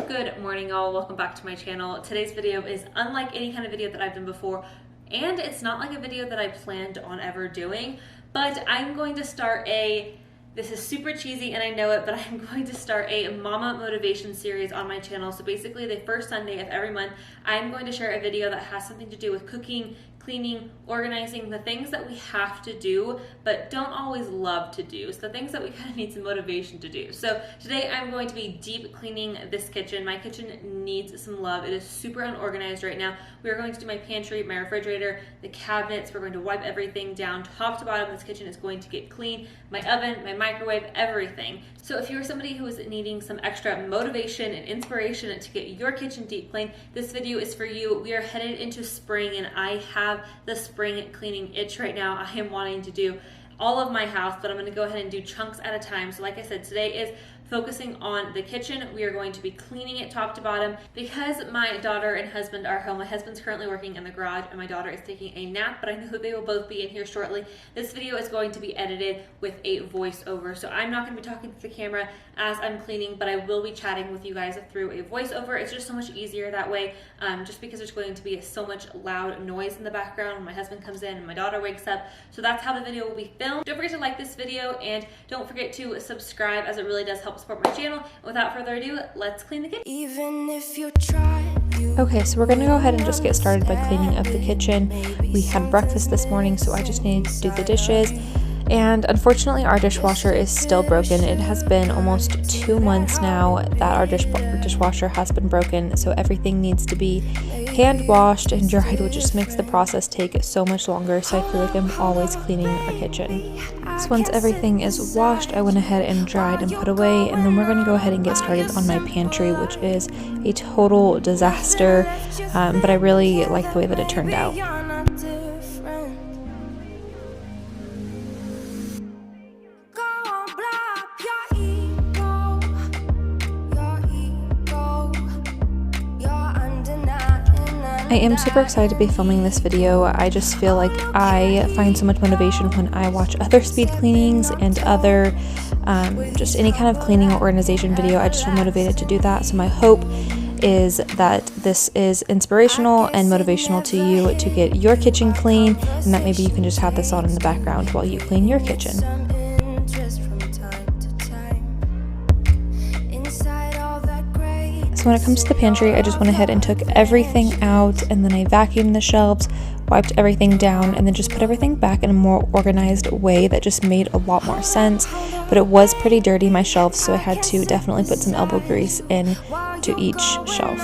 Good morning, all. Welcome back to my channel. Today's video is unlike any kind of video that I've done before, and it's not like a video that I planned on ever doing, but I'm going to start this is super cheesy and I know it, but I'm going to start a mama motivation series on my channel. So basically the first Sunday of every month, I'm going to share a video that has something to do with cooking, cleaning, organizing, the things that we have to do but don't always love to do. So the things that we kind of need some motivation to do. So today I'm going to be deep cleaning this kitchen. My kitchen needs some love. It is super unorganized right now. We are going to do my pantry, my refrigerator, the cabinets. We're going to wipe everything down top to bottom. This kitchen is going to get clean. My oven, my microwave, everything. So if you're somebody who is needing some extra motivation and inspiration to get your kitchen deep clean, this video is for you. We are headed into spring and I have the spring cleaning itch right now. I am wanting to do all of my house, but I'm going to go ahead and do chunks at a time. So like I said, today is focusing on the kitchen. We are going to be cleaning it top to bottom because my daughter and husband are home. My husband's currently working in the garage and my daughter is taking a nap, but I know they will both be in here shortly. This video is going to be edited with a voiceover, so I'm not going to be talking to the camera as I'm cleaning, but I will be chatting with you guys through a voiceover. It's just so much easier that way, just because there's going to be so much loud noise in the background when my husband comes in and my daughter wakes up. So that's how the video will be filmed. Don't forget to like this video and don't forget to subscribe, as it really does help support my channel. Without further ado, let's clean the kitchen. Even if you try, Okay, so we're gonna go ahead and just get started by cleaning up the kitchen. We had breakfast this morning, so I just needed to do the dishes. And unfortunately, our dishwasher is still broken. It has been almost 2 months now that our dishwasher has been broken, so everything needs to be hand washed and dried, which just makes the process take so much longer. So I feel like I'm always cleaning our kitchen. So once everything is washed, I went ahead and dried and put away, and then we're going to go ahead and get started on my pantry, which is a total disaster, but I really like the way that it turned out. I am super excited to be filming this video. I just feel like I find so much motivation when I watch other speed cleanings and other just any kind of cleaning or organization video. I just feel motivated to do that. So my hope is that this is inspirational and motivational to you to get your kitchen clean, and that maybe you can just have this on in the background while you clean your kitchen. So when it comes to the pantry, I just went ahead and took everything out, and then I vacuumed the shelves, wiped everything down, and then just put everything back in a more organized way that just made a lot more sense. But it was pretty dirty, my shelves, so I had to definitely put some elbow grease in to each shelf.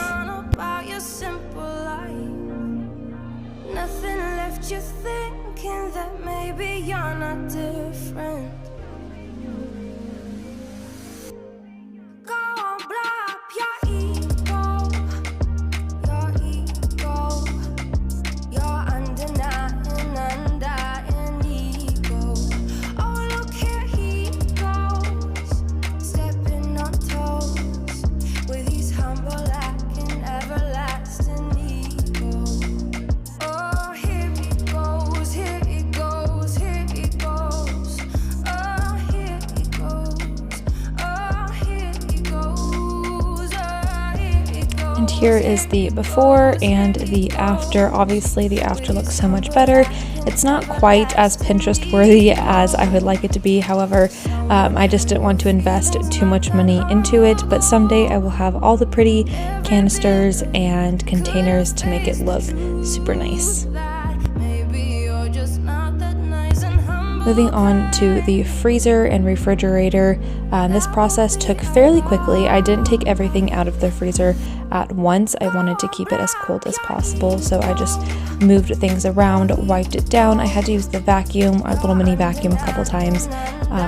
And here is the before and the after. Obviously the after looks so much better. It's not quite as Pinterest worthy as I would like it to be. However, I just didn't want to invest too much money into it, but someday I will have all the pretty canisters and containers to make it look super nice. Moving on to the freezer and refrigerator, this process took fairly quickly. I didn't take everything out of the freezer at once. I wanted to keep it as cold as possible, so I just moved things around, wiped it down. I had to use the vacuum, our little mini vacuum, a couple times,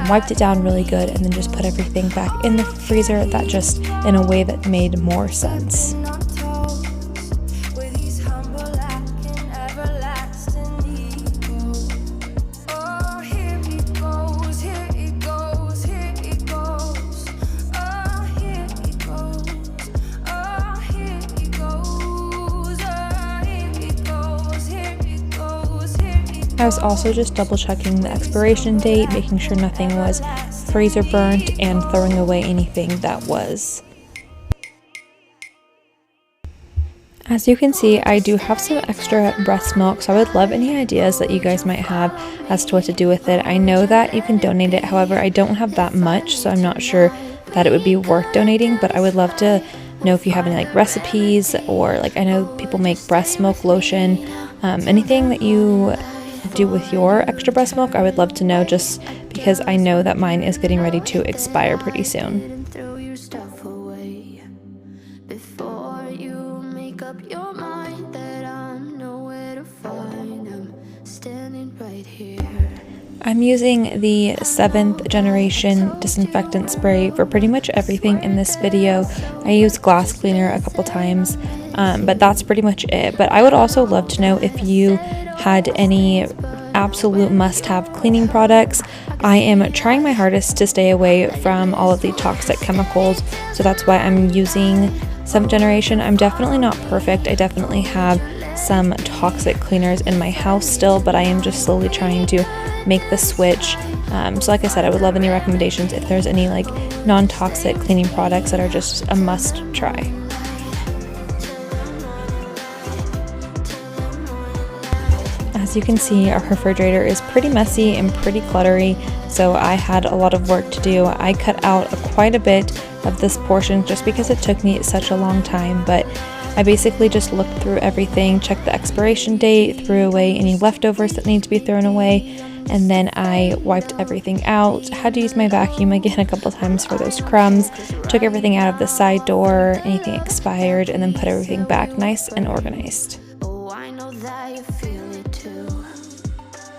wiped it down really good, and then just put everything back in the freezer, that just in a way that made more sense. I was also just double checking the expiration date, making sure nothing was freezer burnt, and throwing away anything that was. As you can see, I do have some extra breast milk, so I would love any ideas that you guys might have as to what to do with it. I know that you can donate it, however, I don't have that much, so I'm not sure that it would be worth donating, but I would love to know if you have any like recipes, or like I know people make breast milk lotion, anything that you do with your extra breast milk, I would love to know, just because I know that mine is getting ready to expire pretty soon. I'm using the 7th generation disinfectant spray for pretty much everything in this video. I use glass cleaner a couple times, but that's pretty much it. But I would also love to know if you had any absolute must-have cleaning products. I am trying my hardest to stay away from all of the toxic chemicals, so that's why I'm using 7th generation. I'm definitely not perfect. I definitely have some toxic cleaners in my house still, but I am just slowly trying to make the switch. So like I said, I would love any recommendations if there's any like non-toxic cleaning products that are just a must try. As you can see, our refrigerator is pretty messy and pretty cluttery, so I had a lot of work to do. I cut out quite a bit of this portion just because it took me such a long time, but I basically just looked through everything, checked the expiration date, threw away any leftovers that need to be thrown away, and then I wiped everything out. Had to use my vacuum again a couple times for those crumbs, took everything out of the side door, anything expired, and then put everything back nice and organized. Oh, I know that you feel it too.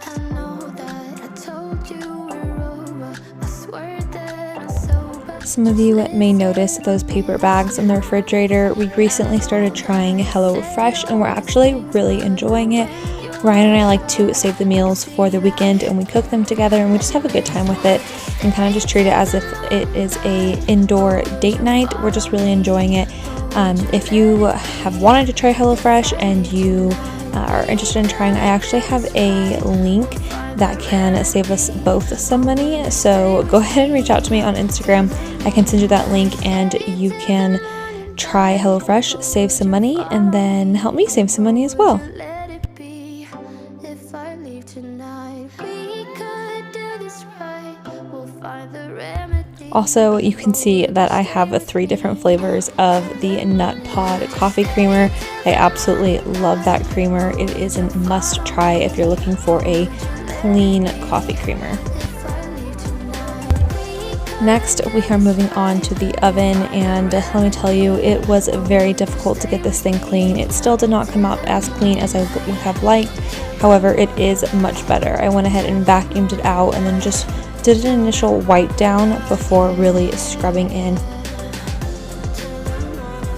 I know that I told you we're over. I swear that I'm sober. Some of you may notice those paper bags in the refrigerator. We recently started trying HelloFresh and we're actually really enjoying it. Ryan and I like to save the meals for the weekend and we cook them together and we just have a good time with it and kind of just treat it as if it is a indoor date night. We're just really enjoying it. If you have wanted to try HelloFresh and you are interested in trying, I actually have a link that can save us both some money. So go ahead and reach out to me on Instagram. I can send you that link and you can try HelloFresh, save some money, and then help me save some money as well. Let it be. If I leave tonight, we could do this right. We'll find the remedy. Also, you can see that I have 3 different flavors of the Nut Pod coffee creamer. I absolutely love that creamer. It is a must try if you're looking for a clean coffee creamer. Next, we are moving on to the oven, and let me tell you, it was very difficult to get this thing clean. It still did not come out as clean as I would have liked. However, it is much better. I went ahead and vacuumed it out and then just did an initial wipe down before really scrubbing in.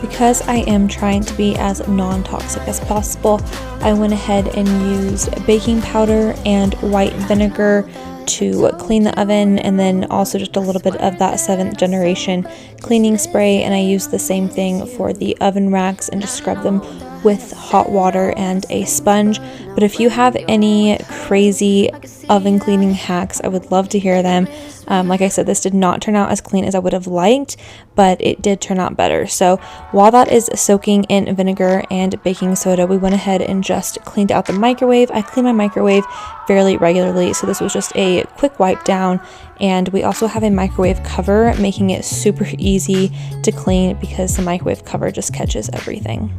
Because I am trying to be as non-toxic as possible, I went ahead and used baking powder and white vinegar to clean the oven, and then also just a little bit of that 7th generation cleaning spray, and I used the same thing for the oven racks and just scrub them with hot water and a sponge. But if you have any crazy oven cleaning hacks, I would love to hear them. Like I said, this did not turn out as clean as I would have liked, but it did turn out better. So while that is soaking in vinegar and baking soda, we went ahead and just cleaned out the microwave. I clean my microwave fairly regularly, so this was just a quick wipe down. And we also have a microwave cover, making it super easy to clean because the microwave cover just catches everything.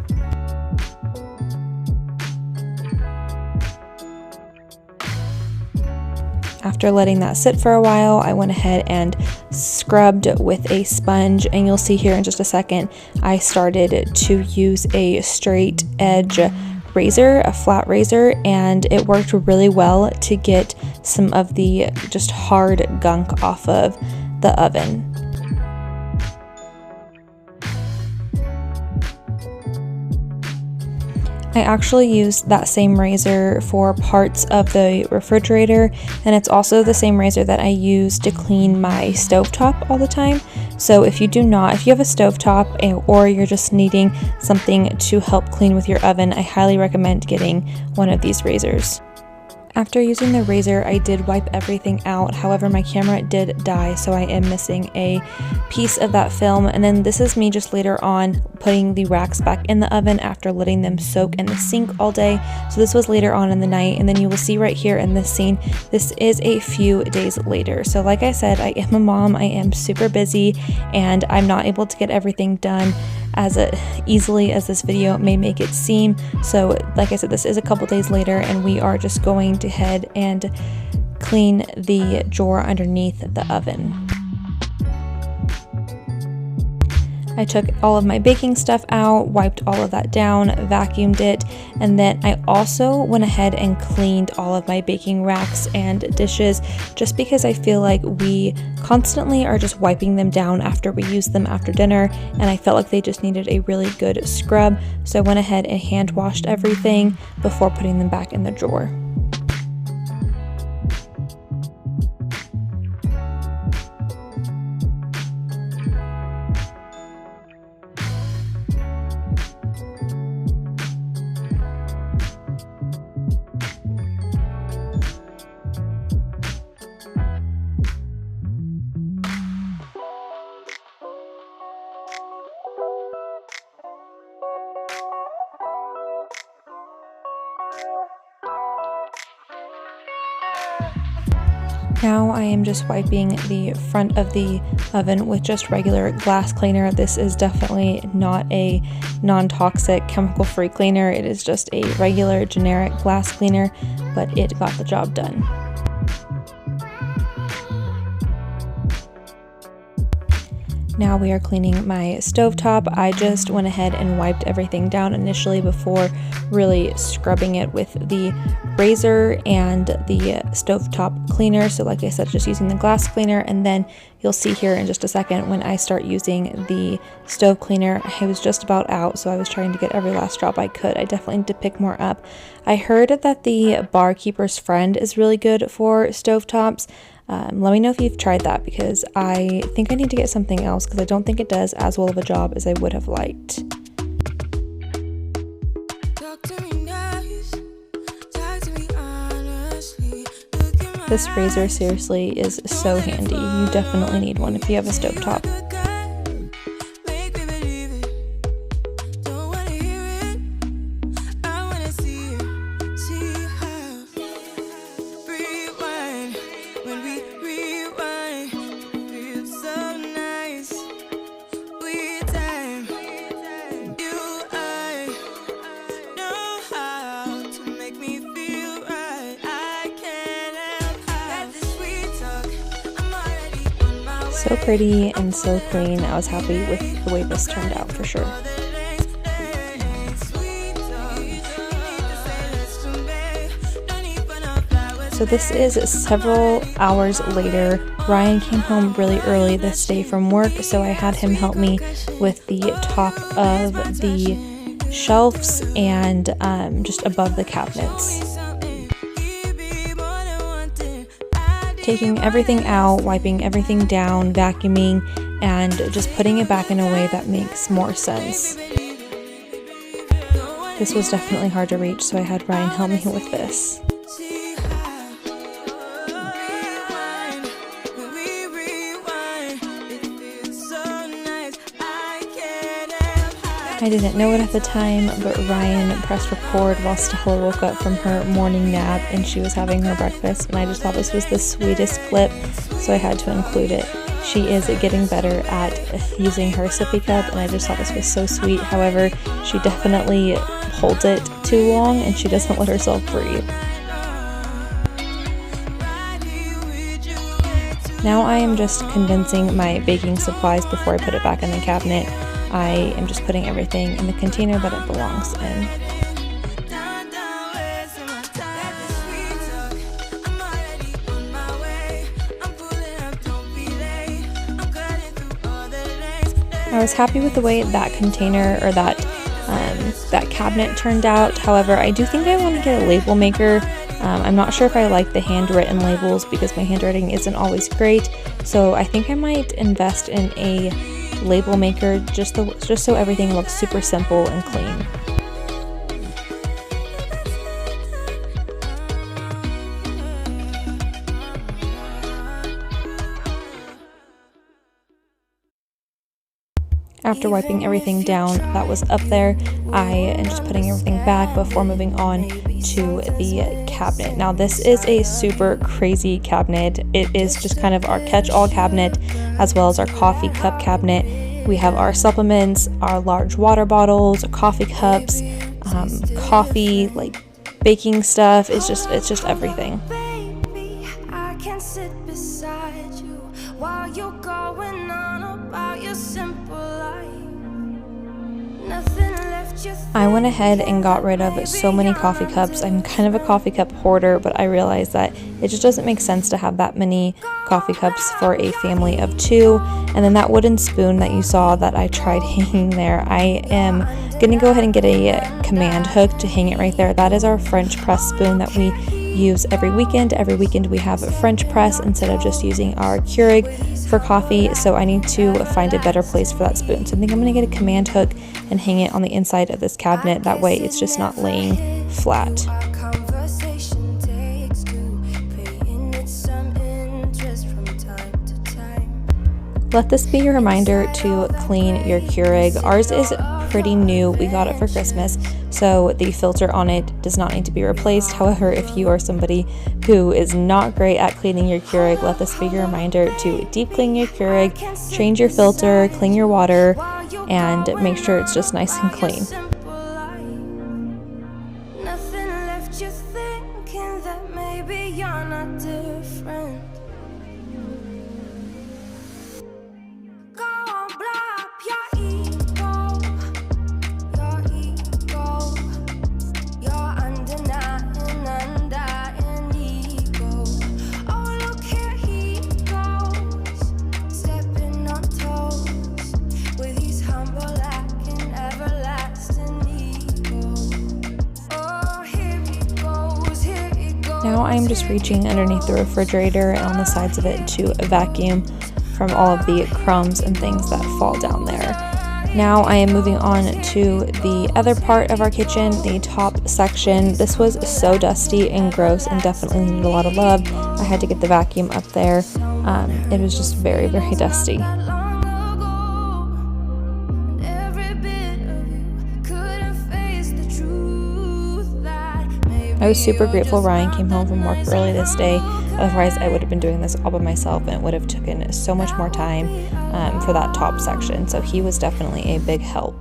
After letting that sit for a while, I went ahead and scrubbed with a sponge, and you'll see here in just a second, I started to use a straight edge razor, a flat razor, and it worked really well to get some of the just hard gunk off of the oven. I actually used that same razor for parts of the refrigerator, and it's also the same razor that I use to clean my stovetop all the time. So if you have a stovetop or you're just needing something to help clean with your oven, I highly recommend getting one of these razors. After using the razor, I did wipe everything out. However, my camera did die, so I am missing a piece of that film. And then this is me just later on putting the racks back in the oven after letting them soak in the sink all day. So this was later on in the night, and then you will see right here in this scene, this is a few days later. So like I said, I am a mom, I am super busy, and I'm not able to get everything done as easily as this video may make it seem. So like I said, this is a couple days later, and we are just going to head and clean the drawer underneath the oven. I took all of my baking stuff out, wiped all of that down, vacuumed it, and then I also went ahead and cleaned all of my baking racks and dishes, just because I feel like we constantly are just wiping them down after we use them after dinner, and I felt like they just needed a really good scrub. So I went ahead and hand washed everything before putting them back in the drawer. Now I am just wiping the front of the oven with just regular glass cleaner. This is definitely not a non-toxic, chemical-free cleaner. It is just a regular generic glass cleaner, but it got the job done. Now we are cleaning my stovetop. I just went ahead and wiped everything down initially before really scrubbing it with the razor and the stovetop cleaner. So like I said, just using the glass cleaner, and then you'll see here in just a second when I start using the stove cleaner, I was just about out, so I was trying to get every last drop I could. I definitely need to pick more up. I heard that the Barkeeper's Friend is really good for stovetops. Let me know if you've tried that, because I think I need to get something else, because I don't think it does as well of a job as I would have liked. This razor seriously is so handy. You definitely need one if you have a stovetop. So pretty and so clean. I was happy with the way this turned out for sure. So this is several hours later. Ryan came home really early this day from work, so I had him help me with the top of the shelves and just above the cabinets. Taking everything out, wiping everything down, vacuuming, and just putting it back in a way that makes more sense. This was definitely hard to reach, so I had Ryan help me with this. I didn't know it at the time, but Ryan pressed record while Stella woke up from her morning nap and she was having her breakfast, and I just thought this was the sweetest clip, so I had to include it. She is getting better at using her sippy cup, and I just thought this was so sweet. However, she definitely holds it too long and she doesn't let herself breathe. Now I am just condensing my baking supplies before I put it back in the cabinet. I am just putting everything in the container that it belongs in. I was happy with the way that container or that cabinet turned out. However, I do think I want to get a label maker. I'm not sure if I like the handwritten labels because my handwriting isn't always great. So I think I might invest in a label maker just so everything looks super simple and clean. After wiping everything down that was up there, I am just putting everything back before moving on to the cabinet. Now this is a super crazy cabinet. It is just kind of our catch-all cabinet as well as our coffee cup cabinet. We have our supplements, our large water bottles, coffee cups, coffee, like baking stuff. It's just everything. I can sit beside you while you're going on about your simple life. Nothing left you. I went ahead and got rid of so many coffee cups. I'm kind of a coffee cup hoarder, but I realized that it just doesn't make sense to have that many coffee cups for a family of 2. And then that wooden spoon that you saw that I tried hanging there, I am gonna go ahead and get a command hook to hang it right there. That is our French press spoon that we use every weekend. Every weekend we have a French press instead of just using our Keurig for coffee, so I need to find a better place for that spoon. So I think I'm gonna get a command hook and hang it on the inside of this cabinet. That way it's just not laying flat. Let this be your reminder to clean your Keurig. Ours is pretty new. We got it for Christmas, so the filter on it does not need to be replaced. However, if you are somebody who is not great at cleaning your Keurig, let this be your reminder to deep clean your Keurig, change your filter, clean your water, and make sure it's just nice and clean. Nothing left you thinking that maybe you're not different. Go on, blow up your ego, your undying ego. Oh, look here he goes, stepping on toes with his humble and everlasting ego. Oh, here he goes, here he goes. Now I'm just reaching underneath the refrigerator and on the sides of it to vacuum from all of the crumbs and things that fall down there. Now I am moving on to the other part of our kitchen, the top section. This was so dusty and gross and definitely needed a lot of love. I had to get the vacuum up there. It was just very, very dusty. I was super grateful Ryan came home from work early this day. Otherwise, I would have been doing this all by myself and it would have taken so much more time for that top section. So he was definitely a big help.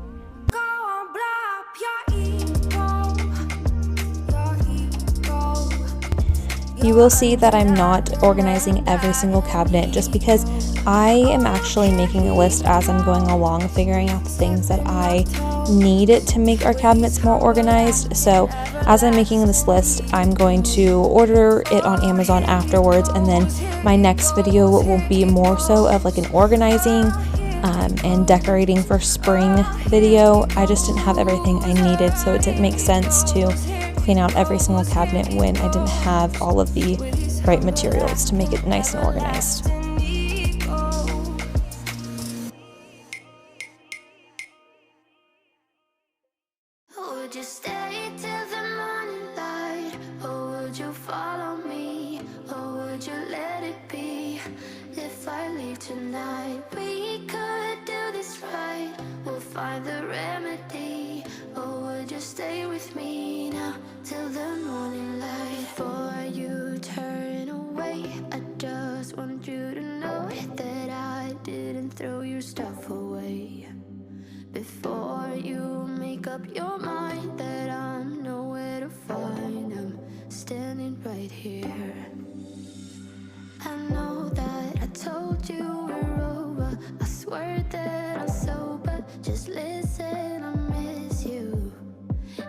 You will see that I'm not organizing every single cabinet just because I am actually making a list as I'm going along, figuring out the things that I need to make our cabinets more organized. So as I'm making this list, I'm going to order it on Amazon afterwards, and then my next video will be more so of like an organizing and decorating for spring video. I just didn't have everything I needed, so it didn't make sense to clean out every single cabinet when I didn't have all of the right materials to make it nice and organized. Would you stay till the morning light, or would you follow me, or would you let it be? If I leave tonight, we could do this right. We'll find the remedy, or would you stay with me now till the morning light? Before you turn away, I just want you to know that I didn't throw your stuff away. Before you make up your mind that I'm nowhere to find, I'm standing right here. I know that I told you we're over, I swear that I'm sober. Just listen, I miss you.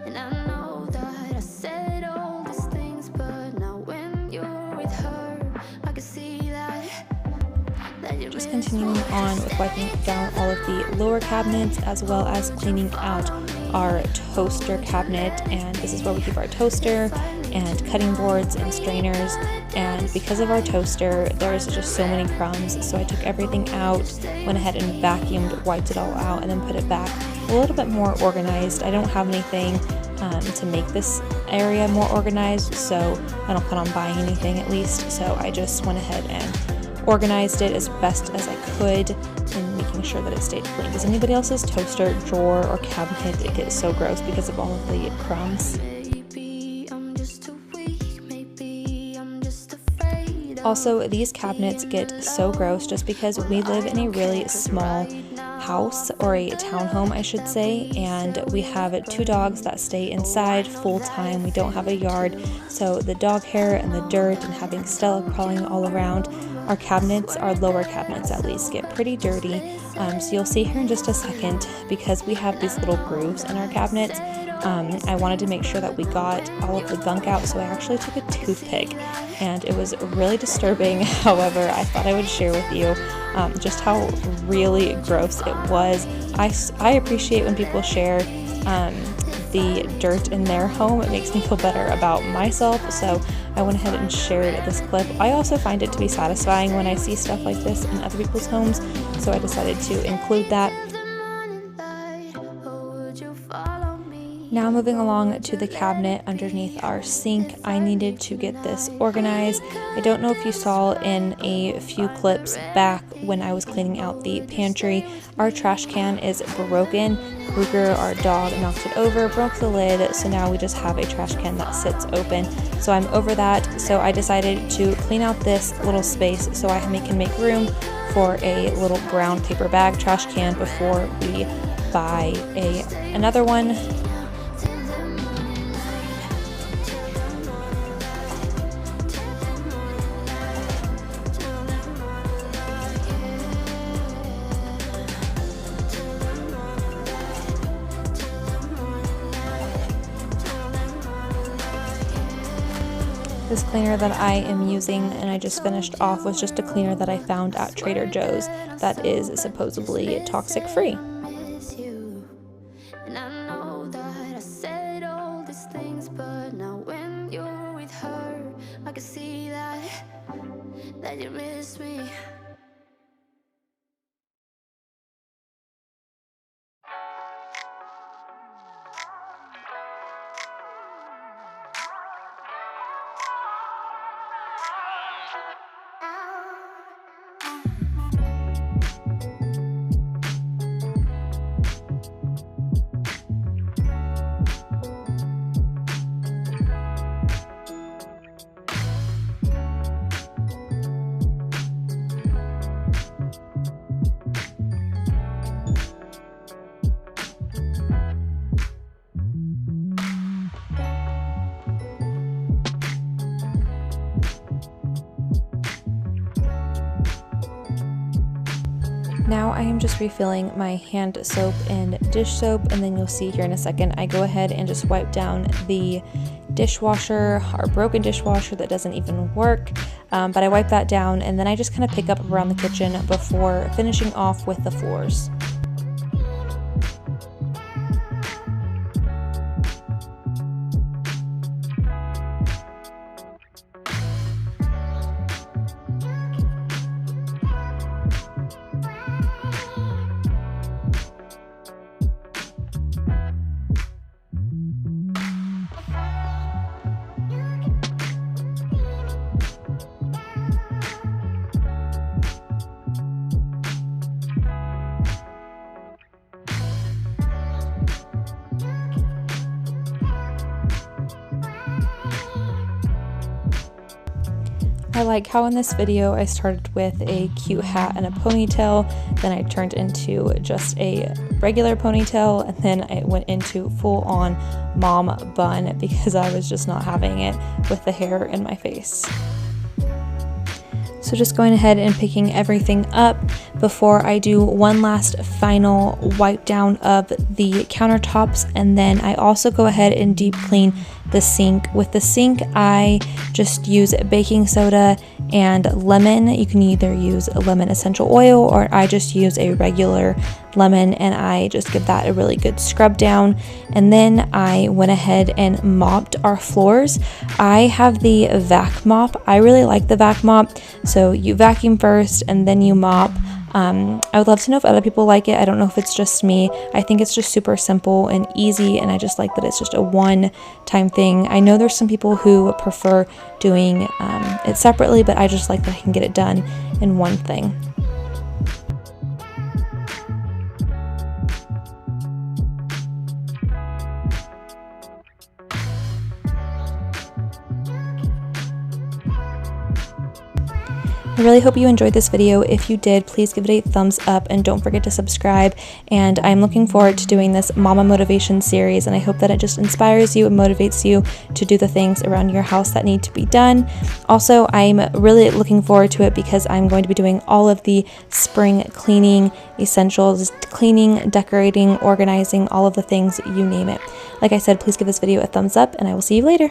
And I know that I said all these things, but now when you're with her, I can see that you Just continuing on with wiping down all of the lower cabinets as well as cleaning out our toaster cabinet. And this is where we keep our toaster and cutting boards and strainers. And because of our toaster, there's just so many crumbs, so I took everything out, went ahead and vacuumed, wiped it all out, and then put it back a little bit more organized. I don't have anything to make this area more organized, so I don't plan on buying anything at least. So I just went ahead and organized it as best as I could. in making sure that it stayed clean. Does anybody else's toaster, drawer, or cabinet get so gross because of all of the crumbs? Also, these cabinets get so gross just because we live in a really small house, or a townhome I should say, and we have 2 dogs that stay inside full time. We don't have a yard, so the dog hair and the dirt and having Stella crawling all around, our cabinets, our lower cabinets at least, get pretty dirty. So you'll see here in just a second, because we have these little grooves in our cabinets, I wanted to make sure that we got all of the gunk out, so I actually took a toothpick, and it was really disturbing. However, I thought I would share with you just how really gross it was. I appreciate when people share the dirt in their home. It makes me feel better about myself, so I went ahead and shared this clip. I also find it to be satisfying when I see stuff like this in other people's homes, so I decided to include that. Now moving along to the cabinet underneath our sink, I needed to get this organized. I don't know if you saw in a few clips back when I was cleaning out the pantry, our trash can is broken. Ruger, our dog, knocked it over, broke the lid, so now we just have a trash can that sits open. So I'm over that, so I decided to clean out this little space so I can make room for a little brown paper bag trash can before we buy another one. This cleaner that I am using and I just finished off was just a cleaner that I found at Trader Joe's that is supposedly toxic free. Now I am just refilling my hand soap and dish soap, and then you'll see here in a second I go ahead and just wipe down the dishwasher, our broken dishwasher that doesn't even work, but I wipe that down and then I just kind of pick up around the kitchen before finishing off with the floors. I like how in this video I started with a cute hat and a ponytail, then I turned into just a regular ponytail, and then I went into full-on mom bun because I was just not having it with the hair in my face. So just going ahead and picking everything up before I do one last final wipe down of the countertops, and then I also go ahead and deep clean the sink. With the sink, I just use baking soda and lemon. You can either use a lemon essential oil, or I just use a regular lemon and I just give that a really good scrub down. And then I went ahead and mopped our floors. I have the vac mop. I really like the vac mop. So you vacuum first and then you mop. I would love to know if other people like it. I don't know if it's just me. I think it's just super simple and easy, and I just like that it's just a one-time thing. I know there's some people who prefer doing it separately, but I just like that I can get it done in one thing. I really hope you enjoyed this video. If you did, please give it a thumbs up and don't forget to subscribe. And I'm looking forward to doing this Mama Motivation series, and I hope that it just inspires you and motivates you to do the things around your house that need to be done. Also, I'm really looking forward to it because I'm going to be doing all of the spring cleaning essentials, cleaning, decorating, organizing, all of the things, you name it. Like I said, please give this video a thumbs up, and I will see you later.